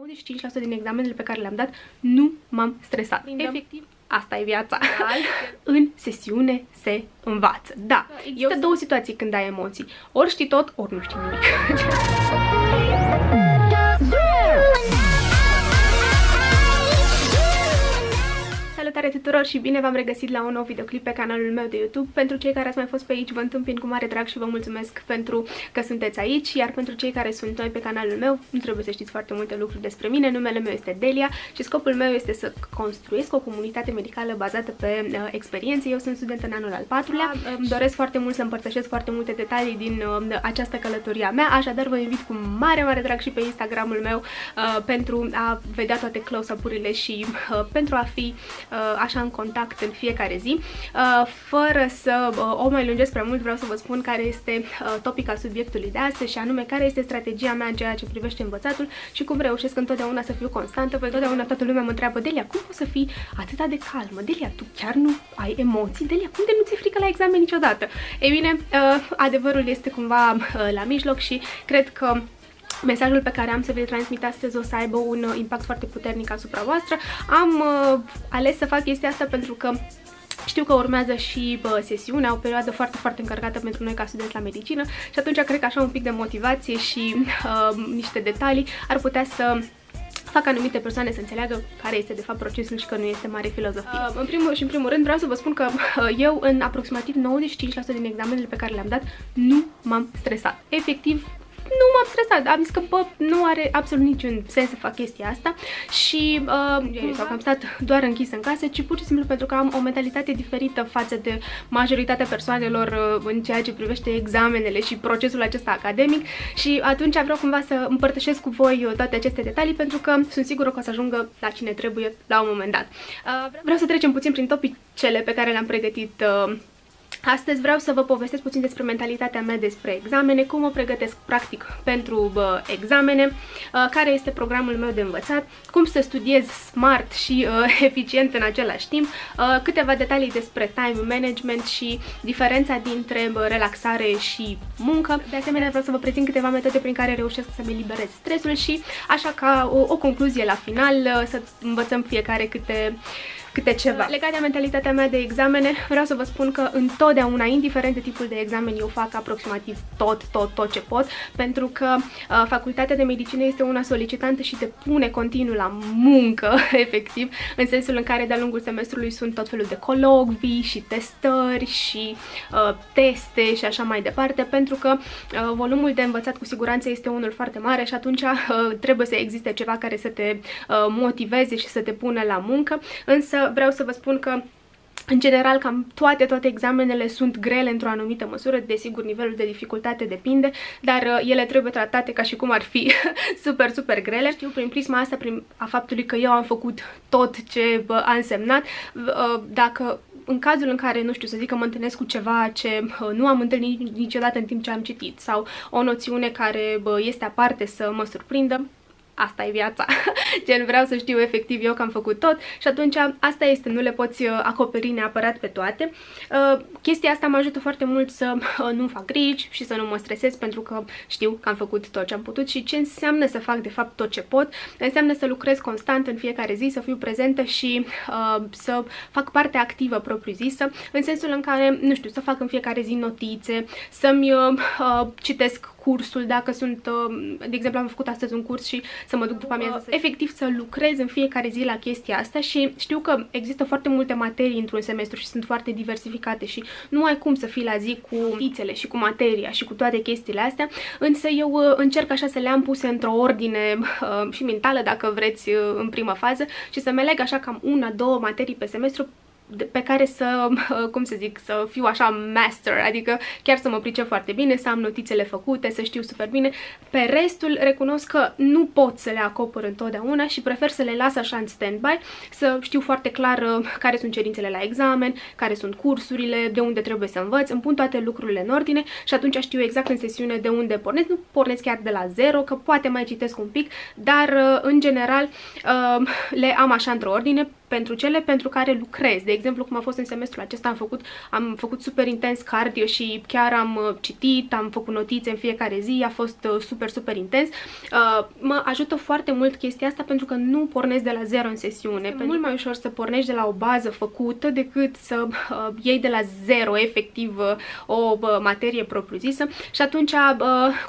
95% din examenele pe care le-am dat nu m-am stresat. Efectiv, asta e viața. În sesiune se învață. Da, există două situații când ai emoții. Ori știi tot, ori nu știi nimic. Salutare tuturor și bine v-am regăsit la un nou videoclip pe canalul meu de YouTube. Pentru cei care ați mai fost pe aici, vă întâmpin cu mare drag și vă mulțumesc pentru că sunteți aici. Iar pentru cei care sunt noi pe canalul meu, nu trebuie să știți foarte multe lucruri despre mine. Numele meu este Delia și scopul meu este să construiesc o comunitate medicală bazată pe experiențe. Eu sunt student în anul al 4-lea. Îmi doresc foarte mult să împărtășesc foarte multe detalii din această călătorie a mea, așadar vă invit cu mare drag și pe Instagramul meu pentru a vedea toate close-up-urile și pentru a fi așa în contact în fiecare zi. Fără să o mai lungesc prea mult, vreau să vă spun care este topica subiectului de astăzi și anume care este strategia mea în ceea ce privește învățatul și cum reușesc întotdeauna să fiu constantă, pentru că întotdeauna toată lumea mă întreabă: Delia, cum poți să fii atât de calmă? Delia, tu chiar nu ai emoții? Delia, cum de nu ți-e frică la examen niciodată? Ei bine, adevărul este cumva la mijloc și cred că mesajul pe care am să vi-l transmit astăzi o să aibă un impact foarte puternic asupra voastră. Am ales să fac chestia asta pentru că știu că urmează și sesiunea, o perioadă foarte încărcată pentru noi ca studenți la medicină și atunci cred că așa un pic de motivație și niște detalii ar putea să fac anumite persoane să înțeleagă care este de fapt procesul și că nu este mare filozofie. În primul rând vreau să vă spun că eu în aproximativ 95% din examenele pe care le-am dat nu m-am stresat. Efectiv, nu m-am stresat, am zis că bă, nu are absolut niciun sens să fac chestia asta și sau că am stat doar închis în casă, ci pur și simplu pentru că am o mentalitate diferită față de majoritatea persoanelor în ceea ce privește examenele și procesul acesta academic și atunci vreau cumva să împărtășesc cu voi toate aceste detalii pentru că sunt sigură că o să ajungă la cine trebuie la un moment dat. Vreau să trecem puțin prin topicele pe care le-am pregătit astăzi. Vreau să vă povestesc puțin despre mentalitatea mea despre examene, cum mă pregătesc practic pentru examene, care este programul meu de învățat, cum să studiez smart și eficient în același timp, câteva detalii despre time management și diferența dintre relaxare și muncă. De asemenea, vreau să vă prezint câteva metode prin care reușesc să-mi eliberez stresul și, așa ca o concluzie la final, să învățăm fiecare câte ceva. Legat de mentalitatea mea de examene, vreau să vă spun că întotdeauna, indiferent de tipul de examen, eu fac aproximativ tot ce pot, pentru că facultatea de medicină este una solicitantă și te pune continuu la muncă, efectiv, în sensul în care de-a lungul semestrului sunt tot felul de colocvii și testări și teste și așa mai departe, pentru că volumul de învățat cu siguranță este unul foarte mare și atunci trebuie să existe ceva care să te motiveze și să te pună la muncă, însă vreau să vă spun că în general, cam toate examenele sunt grele într-o anumită măsură, desigur nivelul de dificultate depinde, dar ele trebuie tratate ca și cum ar fi super grele. Știu prin prisma asta, a faptului că eu am făcut tot ce a însemnat, dacă în cazul în care, nu știu, să zic că mă întâlnesc cu ceva ce nu am întâlnit niciodată în timp ce am citit sau o noțiune care este aparte să mă surprindă, asta e viața. Gen, vreau să știu efectiv eu că am făcut tot și atunci asta este, nu le poți acoperi neapărat pe toate. Chestia asta mă ajută foarte mult să nu fac griji și să nu mă stresez pentru că știu că am făcut tot ce am putut și ce înseamnă să fac de fapt tot ce pot. Înseamnă să lucrez constant în fiecare zi, să fiu prezentă și să fac parte activă propriu-zisă, în sensul în care, nu știu, să fac în fiecare zi notițe, să-mi citesc cursul, dacă sunt, de exemplu, am făcut astăzi un curs și să mă duc după amiază, efectiv să lucrez în fiecare zi la chestia asta și știu că există foarte multe materii într-un semestru și sunt foarte diversificate și nu ai cum să fii la zi cu notițele și cu materia și cu toate chestiile astea, însă eu încerc așa să le-am puse într-o ordine și mentală, dacă vreți, în prima fază și să-mi aleg așa cam 1-2 materii pe semestru pe care să, cum să zic, să fiu așa master, adică chiar să mă pricep foarte bine, să am notițele făcute, să știu super bine. Pe restul recunosc că nu pot să le acopăr întotdeauna și prefer să le las așa în stand-by, să știu foarte clar care sunt cerințele la examen, care sunt cursurile, de unde trebuie să învăț, îmi pun toate lucrurile în ordine și atunci știu exact în sesiune de unde pornesc. Nu pornesc chiar de la zero, că poate mai citesc un pic, dar în general le am așa într-o ordine. pentru cele pentru care lucrez. De exemplu, cum a fost în semestrul acesta, am făcut super intens cardio și chiar am citit, am făcut notițe în fiecare zi, a fost super intens. Mă ajută foarte mult chestia asta pentru că nu pornesc de la zero în sesiune. Este mult mai ușor să pornești de la o bază făcută decât să iei de la zero efectiv o materie propriu-zisă și atunci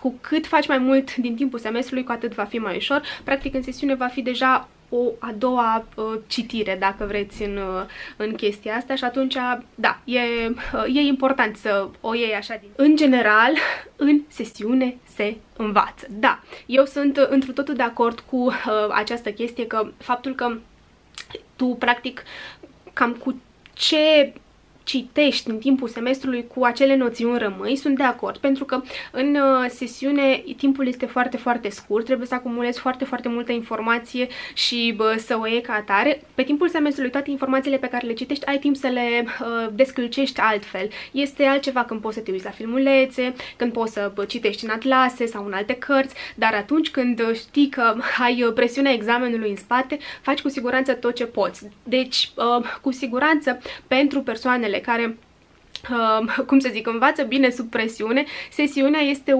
cu cât faci mai mult din timpul semestrului, cu atât va fi mai ușor. Practic în sesiune va fi deja o a doua citire, dacă vreți, în chestia asta și atunci, da, e important să o iei așa. În general, în sesiune se învață. Da, eu sunt întru totul de acord cu această chestie, că faptul că tu, practic, cam cu ce citești în timpul semestrului, cu acele noțiuni rămâi, sunt de acord, pentru că în sesiune timpul este foarte scurt, trebuie să acumulezi foarte multă informație și să o iei ca atare. Pe timpul semestrului toate informațiile pe care le citești ai timp să le descălcești altfel. Este altceva când poți să te uiți la filmulețe, când poți să citești în atlase sau în alte cărți, dar atunci când știi că ai presiunea examenului în spate, faci cu siguranță tot ce poți. Deci, cu siguranță, pentru persoanele care, cum să zic, învață bine sub presiune, sesiunea este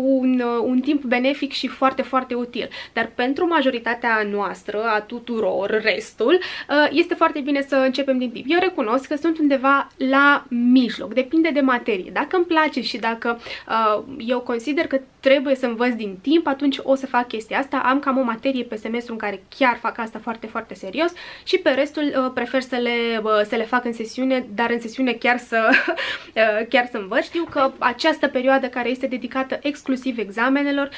un timp benefic și foarte util. Dar pentru majoritatea noastră, a tuturor, restul, este foarte bine să începem din timp. Eu recunosc că sunt undeva la mijloc, depinde de materie. Dacă îmi place și dacă eu consider că trebuie să învăț din timp, atunci o să fac chestia asta. Am cam o materie pe semestru în care chiar fac asta foarte serios și pe restul prefer să le fac în sesiune, dar în sesiune chiar să învăț. Știu că această perioadă care este dedicată exclusiv examenelor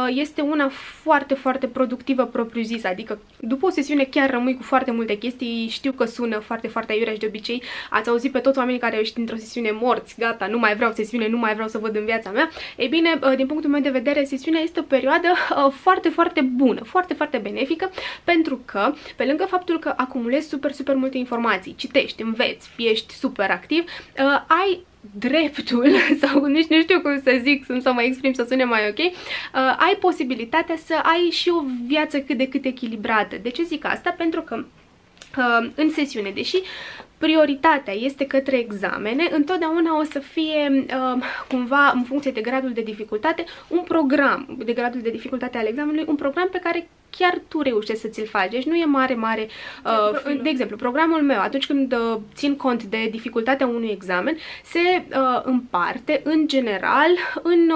este una foarte productivă propriu-zisă, adică după o sesiune chiar rămâi cu foarte multe chestii. Știu că sună foarte aiurea și de obicei ați auzit pe toți oamenii care au ieșit într-o sesiune morți, gata, nu mai vreau sesiune, nu mai vreau să văd în viața mea. Ei bine, din punctul meu de vedere, sesiunea este o perioadă foarte bună, foarte benefică, pentru că, pe lângă faptul că acumulezi super multe informații, citești, înveți, ești super activ, ai dreptul, sau nu știu cum să zic, să mă exprim să sune mai ok, ai posibilitatea să ai și o viață cât de cât echilibrată. De ce zic asta? Pentru că în sesiune, deși prioritatea este către examene, întotdeauna o să fie cumva, în funcție de gradul de dificultate, un program de gradul de dificultate al examenului, un program pe care chiar tu reușești să ți-l faci. Deci nu e mare. De exemplu, programul meu, atunci când țin cont de dificultatea unui examen, se împarte în general în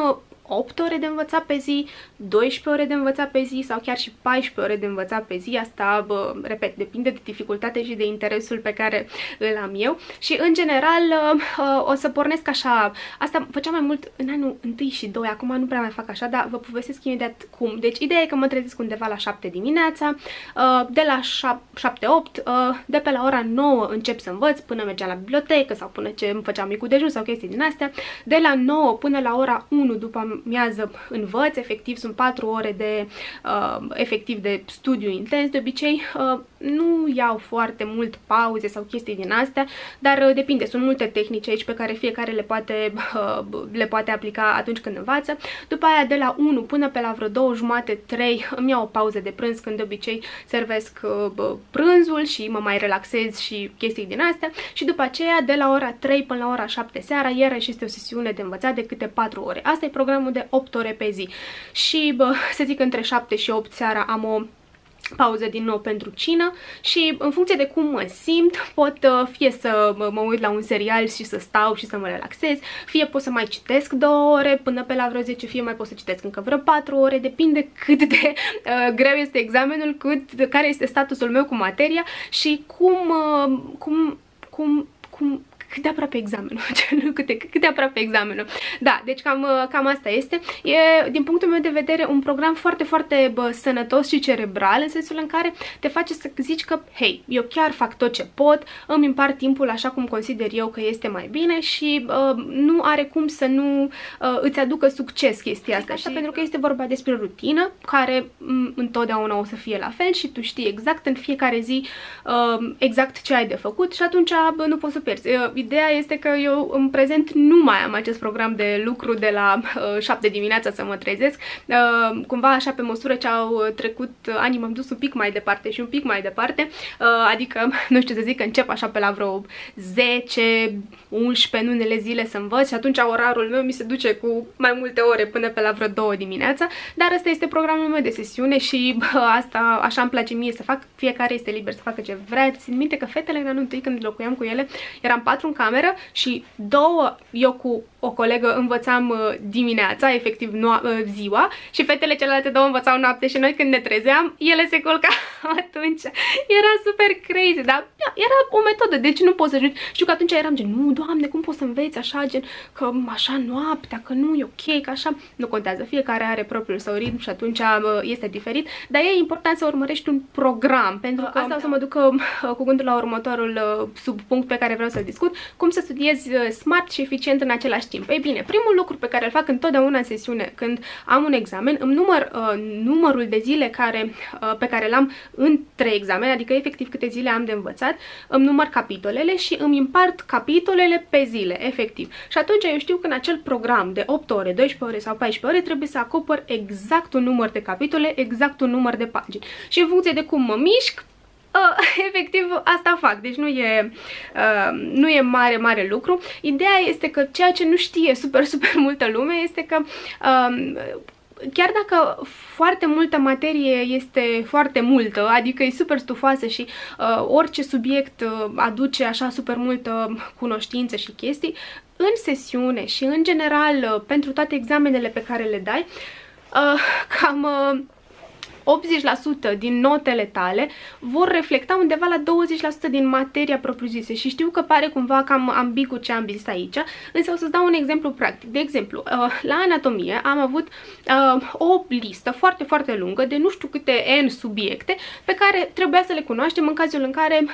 8 ore de învățat pe zi, 12 ore de învățat pe zi sau chiar și 14 ore de învățat pe zi. Asta, repet, depinde de dificultate și de interesul pe care îl am eu. Și în general o să pornesc așa. Asta făceam mai mult în anul 1 și 2, acum nu prea mai fac așa, dar vă povestesc imediat cum. Deci ideea e că mă trezesc undeva la 7 dimineața, de la 7-8, de pe la ora 9 încep să învăț până mergeam la bibliotecă sau până ce îmi făceam micul dejun sau chestii din astea. De la 9 până la ora 1 după amiază învăț, efectiv sunt 4 ore de efectiv de studiu intens. De obicei nu iau foarte mult pauze sau chestii din astea, dar depinde, sunt multe tehnici aici pe care fiecare le poate aplica atunci când învață. După aia de la 1 până pe la vreo 2:30-3 îmi iau o pauză de prânz, când de obicei servesc prânzul și mă mai relaxez și chestii din astea, și după aceea de la ora 3 până la ora 7 seara iarăși este o sesiune de învățat de câte 4 ore. Asta e programul de 8 ore pe zi. Și să zic între 7 și 8 seara am o pauză din nou pentru cină și în funcție de cum mă simt pot fie să mă uit la un serial și să stau și să mă relaxez, fie pot să mai citesc 2 ore până pe la vreo 10, fie mai pot să citesc încă vreo 4 ore, depinde cât de greu este examenul, care este statusul meu cu materia și cât de aproape examenul, cât de aproape examenul. Da, deci cam asta este. E, din punctul meu de vedere, un program foarte sănătos și cerebral, în sensul în care te face să zici că, hei, eu chiar fac tot ce pot, îmi împart timpul așa cum consider eu că este mai bine și nu are cum să nu îți aducă succes chestia asta. Așa, pentru că este vorba despre rutină, care întotdeauna o să fie la fel și tu știi exact în fiecare zi exact ce ai de făcut și atunci nu poți să pierzi. ideea este că eu în prezent nu mai am acest program de lucru de la 7 dimineața să mă trezesc. Cumva așa pe măsură ce au trecut anii m-am dus un pic mai departe și un pic mai departe. Adică, nu știu să zic, că încep așa pe la vreo 10, 11 în unele zile să învăț și atunci orarul meu mi se duce cu mai multe ore până pe la vreo 2 dimineața, dar ăsta este programul meu de sesiune și asta așa îmi place mie să fac, fiecare este liber să facă ce vrea. Țin minte că fetele în anul întâi când locuiam cu ele, eram 4 în cameră și 2 eu cu o colegă învățam dimineața, efectiv ziua, și fetele celelalte 2 învățau noapte și noi când ne trezeam, ele se culcau atunci. Era super crazy, dar era o metodă, deci nu poți să ajungi. Știu că atunci eram gen, nu, Doamne, cum poți să înveți așa, gen, că așa noaptea, că nu e ok, că așa, nu contează, fiecare are propriul său ritm și atunci este diferit, dar e important să urmărești un program, pentru că asta o să mă ducă cu gândul la următorul subpunct pe care vreau să-l discut, cum să studiezi smart și eficient în același timp. Ei bine, primul lucru pe care îl fac întotdeauna în sesiune când am un examen, îmi număr numărul de zile pe care l-am între examene, adică efectiv câte zile am de învățat, îmi număr capitolele și îmi împart capitolele pe zile, efectiv. Și atunci eu știu că în acel program de 8 ore, 12 ore sau 14 ore trebuie să acopăr exact un număr de capitole, exact un număr de pagini. Și în funcție de cum mă mișc, efectiv asta fac, deci nu e mare lucru. Ideea este că ceea ce nu știe super multă lume este că chiar dacă foarte multă materie este foarte multă, adică e super stufoasă și orice subiect aduce așa super multă cunoștință și chestii, în sesiune și în general pentru toate examenele pe care le dai, cam 80% din notele tale vor reflecta undeva la 20% din materia propriu-zisă și știu că pare cumva cam ambigu ce am zis aici, însă o să-ți dau un exemplu practic. De exemplu, la anatomie am avut o listă foarte lungă de nu știu câte N subiecte pe care trebuia să le cunoaștem în cazul în care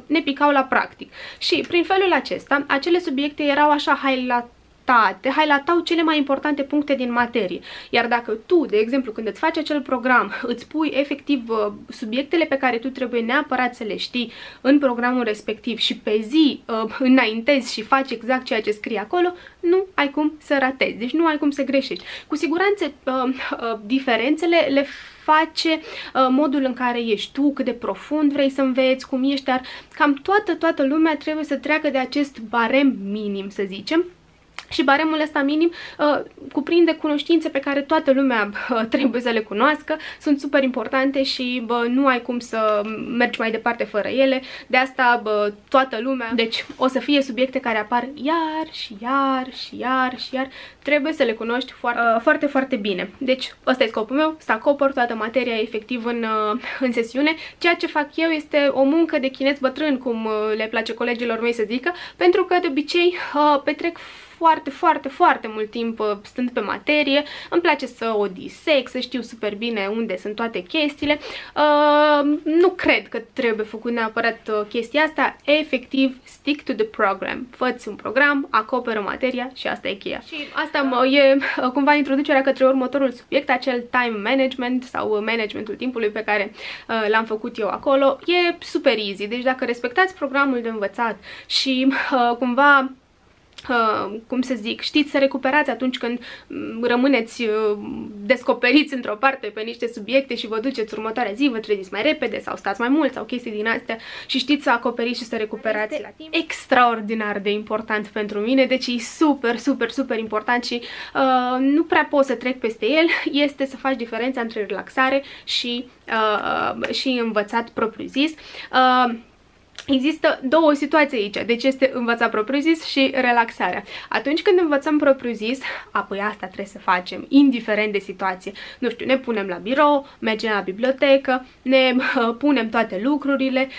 ne picau la practic. Și prin felul acesta, acele subiecte erau așa highlightau cele mai importante puncte din materie. Iar dacă tu, de exemplu, când îți faci acel program, îți pui efectiv subiectele pe care tu trebuie neapărat să le știi în programul respectiv și pe zi înaintezi și faci exact ceea ce scrie acolo, nu ai cum să ratezi. Deci nu ai cum să greșești. Cu siguranță diferențele le face modul în care ești tu, cât de profund vrei să înveți, cum ești, dar cam toată lumea trebuie să treacă de acest barem minim, să zicem. Și baremul ăsta minim cuprinde cunoștințe pe care toată lumea trebuie să le cunoască, sunt super importante și nu ai cum să mergi mai departe fără ele, de asta toată lumea, deci o să fie subiecte care apar iar, trebuie să le cunoști foarte bine. Deci ăsta e scopul meu, să acopăr toată materia efectiv în sesiune. Ceea ce fac eu este o muncă de chineț bătrân, cum le place colegilor mei să zică, pentru că de obicei petrec foarte mult timp stând pe materie, îmi place să o disec, să știu super bine unde sunt toate chestiile. Nu cred că trebuie făcut neapărat chestia asta, efectiv stick to the program. Fă-ți un program, acoperă materia și asta e cheia. Și asta e cumva introducerea către următorul subiect, acel time management sau managementul timpului pe care l-am făcut eu acolo. E super easy, deci dacă respectați programul de învățat și cumva cum să zic, știți să recuperați atunci când rămâneți descoperiți într-o parte pe niște subiecte și vă duceți următoarea zi, vă treziți mai repede sau stați mai mult sau chestii din astea și știți să acoperiți și să recuperați la timp. Extraordinar de important pentru mine, deci e super important și nu prea pot să trec peste el, este să faci diferența între relaxare și învățat propriu-zis. Există două situații aici, deci este învățat propriu-zis și relaxarea. Atunci când învățăm propriu-zis, apoi asta trebuie să facem, indiferent de situație. Nu știu, ne punem la birou, mergem la bibliotecă, ne punem toate lucrurile,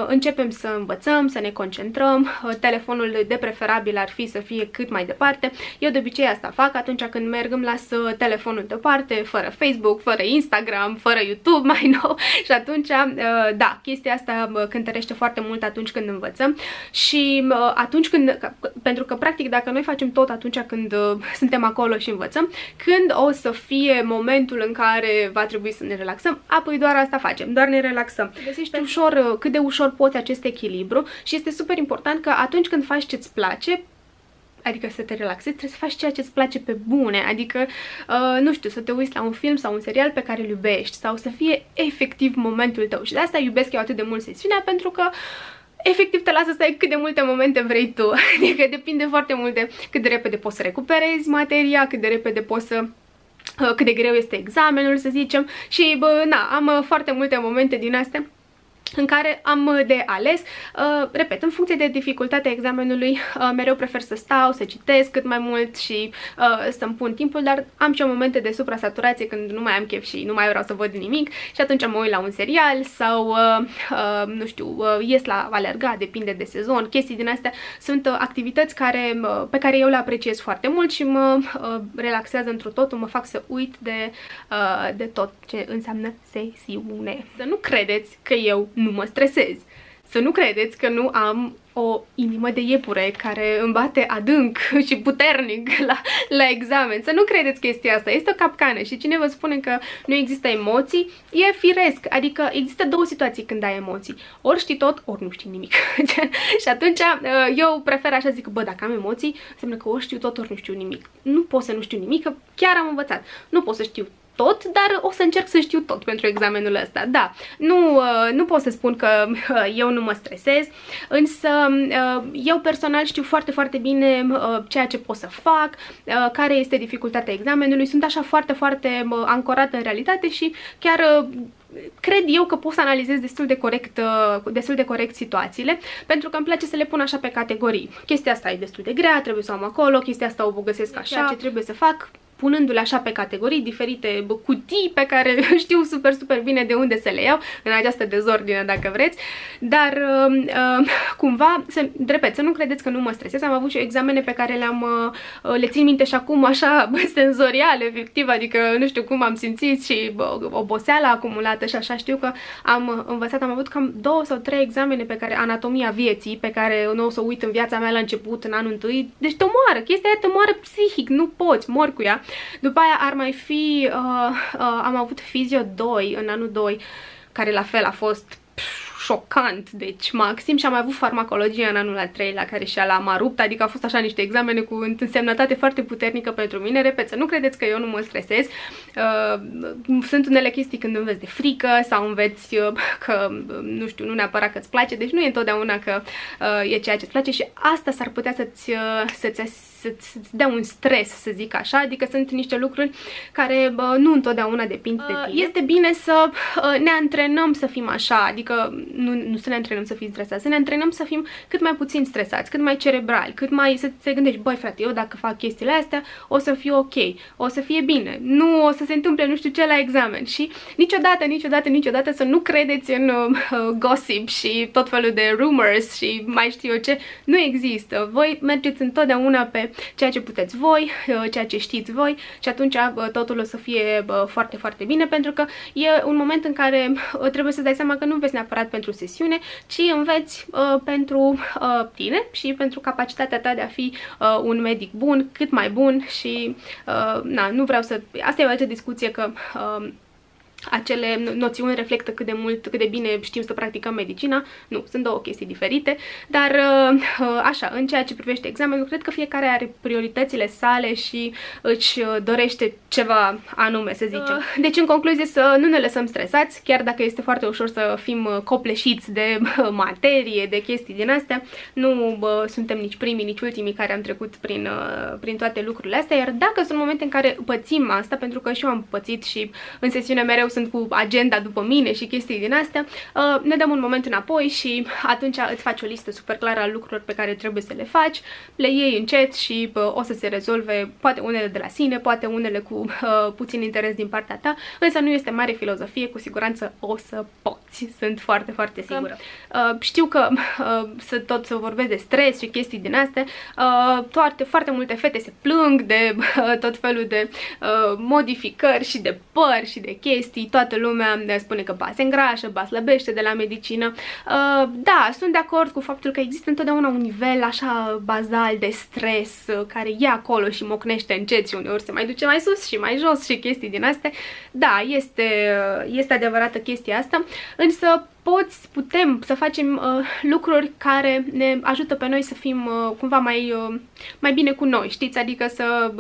începem să învățăm, să ne concentrăm, telefonul de preferabil ar fi să fie cât mai departe. Eu de obicei asta fac atunci când merg, îmi las telefonul deoparte, fără Facebook, fără Instagram, fără YouTube mai nou și atunci, da, chestia asta cântărește foarte foarte mult atunci când învățăm și atunci când, pentru că practic dacă noi facem tot atunci când suntem acolo și învățăm, când o să fie momentul în care va trebui să ne relaxăm, apoi doar asta facem, doar ne relaxăm. Găsești ușor cât de ușor poți acest echilibru și este super important că atunci când faci ce-ți place, adică să te relaxezi, trebuie să faci ceea ce îți place pe bune, adică, nu știu, să te uiți la un film sau un serial pe care îl iubești sau să fie efectiv momentul tău. Și de asta iubesc eu atât de mult sesiunea, pentru că efectiv te lasă să ai cât de multe momente vrei tu. Adică depinde foarte mult de cât de repede poți să recuperezi materia, cât de repede poți să... cât de greu este examenul, să zicem. Și, am foarte multe momente din astea în care am de ales. Repet, în funcție de dificultatea examenului, mereu prefer să stau, să citesc cât mai mult și să-mi pun timpul, dar am și momente de suprasaturație când nu mai am chef și nu mai vreau să văd nimic și atunci mă uit la un serial sau, nu știu, ies la alergat, depinde de sezon, chestii din astea. Sunt activități pe care eu le apreciez foarte mult și mă relaxează într-o totul, mă fac să uit de tot ce înseamnă sesiune. Să nu credeți că eu nu mă stresez. Să nu credeți că nu am o inimă de iepure care îmi bate adânc și puternic la examen. Să nu credeți chestia asta. Este o capcană și cine vă spune că nu există emoții, e firesc. Adică există două situații când ai emoții. Ori știi tot, ori nu știi nimic. Și atunci eu prefer așa, zic, bă, dacă am emoții, înseamnă că ori știu tot, ori nu știu nimic. Nu pot să nu știu nimic, că chiar am învățat. Nu pot să știu tot, dar o să încerc să știu tot pentru examenul ăsta. Da, nu pot să spun că eu nu mă stresez, însă eu personal știu foarte, foarte bine ceea ce pot să fac, care este dificultatea examenului, sunt așa foarte, foarte ancorată în realitate și chiar cred eu că pot să analizez destul de corect situațiile, pentru că îmi place să le pun așa pe categorii. Chestia asta e destul de grea, trebuie să o am acolo, chestia asta o găsesc așa, ce trebuie să fac, punându-le așa pe categorii, diferite cutii pe care știu super, super bine de unde să le iau, în această dezordine, dacă vreți, dar cumva, repet, să nu credeți că nu mă stresez. Am avut și examene pe care le țin minte și acum așa senzorial, efectiv, adică nu știu cum am simțit și oboseala acumulată și așa. Știu că am învățat, am avut cam 2 sau 3 examene pe care, anatomia vieții, pe care nu o să uit în viața mea la început, în anul întâi, deci te omoară, chestia aia te omoară psihic, nu poți, mori cu ea. După aia ar mai fi, am avut Physio 2 în anul 2, care la fel a fost șocant, deci maxim, și am mai avut farmacologie în anul al 3-lea, care și ala m-a rupt, adică au fost așa niște examene cu însemnătate foarte puternică pentru mine. Repet, să nu credeți că eu nu mă stresez. Sunt unele chestii când înveți de frică sau înveți că, nu știu, nu neapărat că îți place, deci nu e întotdeauna că e ceea ce îți place și asta s-ar putea să-ți dea un stres, să zic așa, adică sunt niște lucruri care nu întotdeauna depind de tine. Este bine să ne antrenăm să fim așa, adică nu să ne antrenăm să fim stresați, să ne antrenăm să fim cât mai puțin stresați, cât mai cerebrali, cât mai să te gândești, băi frate, eu dacă fac chestiile astea o să fiu ok, o să fie bine, nu o să se întâmple nu știu ce la examen. Și niciodată să nu credeți în gossip și tot felul de rumors și mai știu eu ce, nu există. Voi mergeți întotdeauna pe ceea ce puteți voi, ceea ce știți voi și atunci totul o să fie foarte, foarte bine, pentru că e un moment în care trebuie să dai seama că nu înveți neapărat pentru sesiune, ci înveți pentru tine și pentru capacitatea ta de a fi un medic bun, cât mai bun și nu vreau să... Asta e o altă discuție, că acele noțiuni reflectă cât de bine știm să practicăm medicina. Nu, sunt două chestii diferite, dar așa, în ceea ce privește examenul, cred că fiecare are prioritățile sale și își dorește ceva anume, să zicem. Deci, în concluzie, să nu ne lăsăm stresați, chiar dacă este foarte ușor să fim copleșiți de materie, de chestii din astea. Nu suntem nici primii, nici ultimii care am trecut prin toate lucrurile astea, iar dacă sunt momente în care pățim asta, pentru că și eu am pățit și în sesiune mereu sunt cu agenda după mine și chestii din astea, ne dăm un moment înapoi și atunci îți faci o listă super clară a lucrurilor pe care trebuie să le faci, le iei încet și o să se rezolve, poate unele de la sine, poate unele cu puțin interes din partea ta, însă nu este mare filozofie, cu siguranță o să poți, sunt foarte, foarte sigură. Știu că să vorbesc de stres și chestii din astea, foarte multe fete se plâng de tot felul de modificări și de păr și de chestii chestii, toată lumea spune că ba se îngrașă, ba slăbește de la medicină. Da, sunt de acord cu faptul că există întotdeauna un nivel așa bazal de stres care e acolo și mocnește încet și uneori se mai duce mai sus și mai jos și chestii din astea. Da, este adevărată chestia asta, însă putem să facem lucruri care ne ajută pe noi să fim cumva mai bine cu noi, știți? Adică să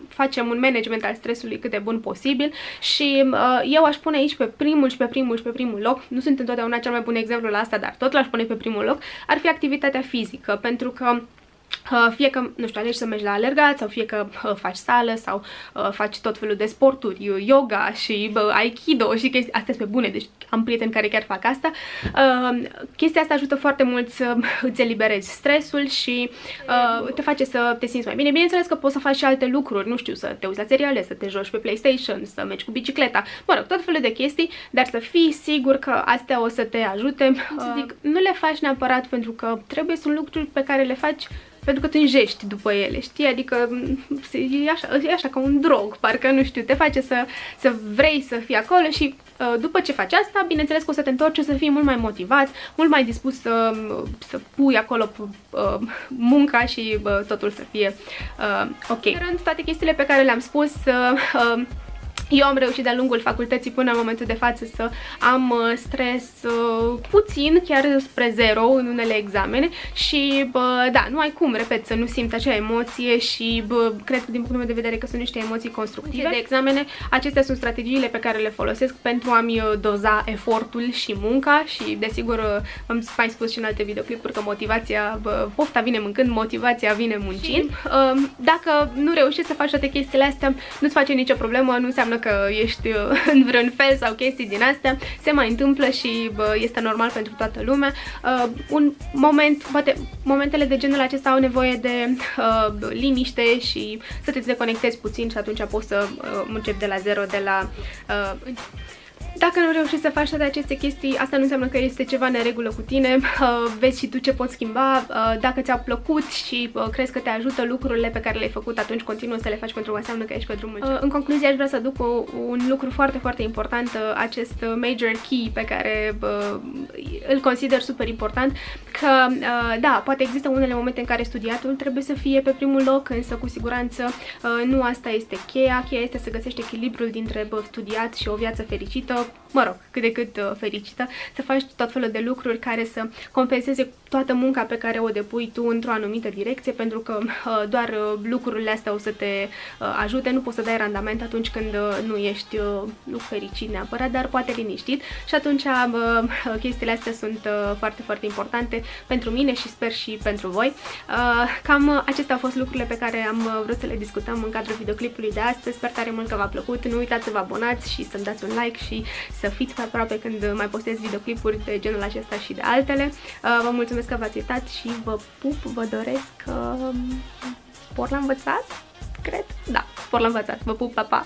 facem un management al stresului cât de bun posibil și eu aș pune aici pe primul loc, nu sunt întotdeauna cel mai bun exemplu la asta, dar tot l-aș pune pe primul loc, ar fi activitatea fizică, pentru că fie că, nu știu, alegi să mergi la alergat sau fie că faci sală sau faci tot felul de sporturi, yoga și aikido și chestii, astea sunt pe bune, deci am prieteni care chiar fac asta. Chestia asta ajută foarte mult să îți eliberezi stresul și te face să te simți mai bine. Bineînțeles că poți să faci și alte lucruri, nu știu, să te uiți la seriale, să te joci pe PlayStation, să mergi cu bicicleta, mă rog, tot felul de chestii, dar să fii sigur că astea o să te ajute. Să zic, nu le faci neapărat pentru că trebuie, sunt lucruri pe care le faci pentru că tânjești după ele, știi? Adică e așa ca un drog, parcă, nu știu, te face să vrei să fii acolo și după ce faci asta, bineînțeles că o să te întorci, o să fii mult mai motivat, mult mai dispus să pui acolo munca și totul să fie ok. Rând, toate chestiile pe care le-am spus, eu am reușit de-a lungul facultății până în momentul de față să am stres puțin, chiar spre 0 în unele examene și da, nu ai cum, repet, să nu simți acea emoție și cred că din punctul meu de vedere că sunt niște emoții constructive. De examene, acestea sunt strategiile pe care le folosesc pentru a-mi doza efortul și munca și desigur am mai spus și în alte videoclipuri că motivația, pofta vine mâncând, motivația vine muncind. Dacă nu reușești să faci toate chestiile astea, nu-ți face nicio problemă, nu înseamnă că ești în vreun fel sau chestii din astea, se mai întâmplă și este normal pentru toată lumea. Un moment, poate momentele de genul acesta au nevoie de liniște și să te deconectezi puțin și atunci poți să începi de la zero, Dacă nu reușești să faci toate aceste chestii, asta nu înseamnă că este ceva neregulă cu tine, vezi și tu ce poți schimba, dacă ți-au plăcut și crezi că te ajută lucrurile pe care le-ai făcut, atunci continuă să le faci pentru că înseamnă că ești pe drumul cel. În concluzie, aș vrea să aduc un lucru foarte, foarte important, acest major key pe care îl consider super important, că da, poate există unele momente în care studiatul trebuie să fie pe primul loc, însă cu siguranță nu asta este cheia. Cheia este să găsești echilibrul dintre studiat și o viață fericită, mă rog, cât de cât fericită, să faci tot felul de lucruri care să compenseze toată munca pe care o depui tu într-o anumită direcție, pentru că doar lucrurile astea o să te ajute, nu poți să dai randament atunci când nu ești nu fericit neapărat, dar poate liniștit și atunci chestiile astea sunt foarte, foarte importante pentru mine și sper și pentru voi. Cam acestea au fost lucrurile pe care am vrut să le discutăm în cadrul videoclipului de astăzi. Sper tare mult că v-a plăcut, nu uitați să vă abonați și să-mi dați un like și să fiți pe aproape când mai postez videoclipuri de genul acesta și de altele. Vă mulțumesc că v-ați uitat și vă pup, vă doresc spor la învățat, cred? Da, spor la învățat. Vă pup, pa, pa!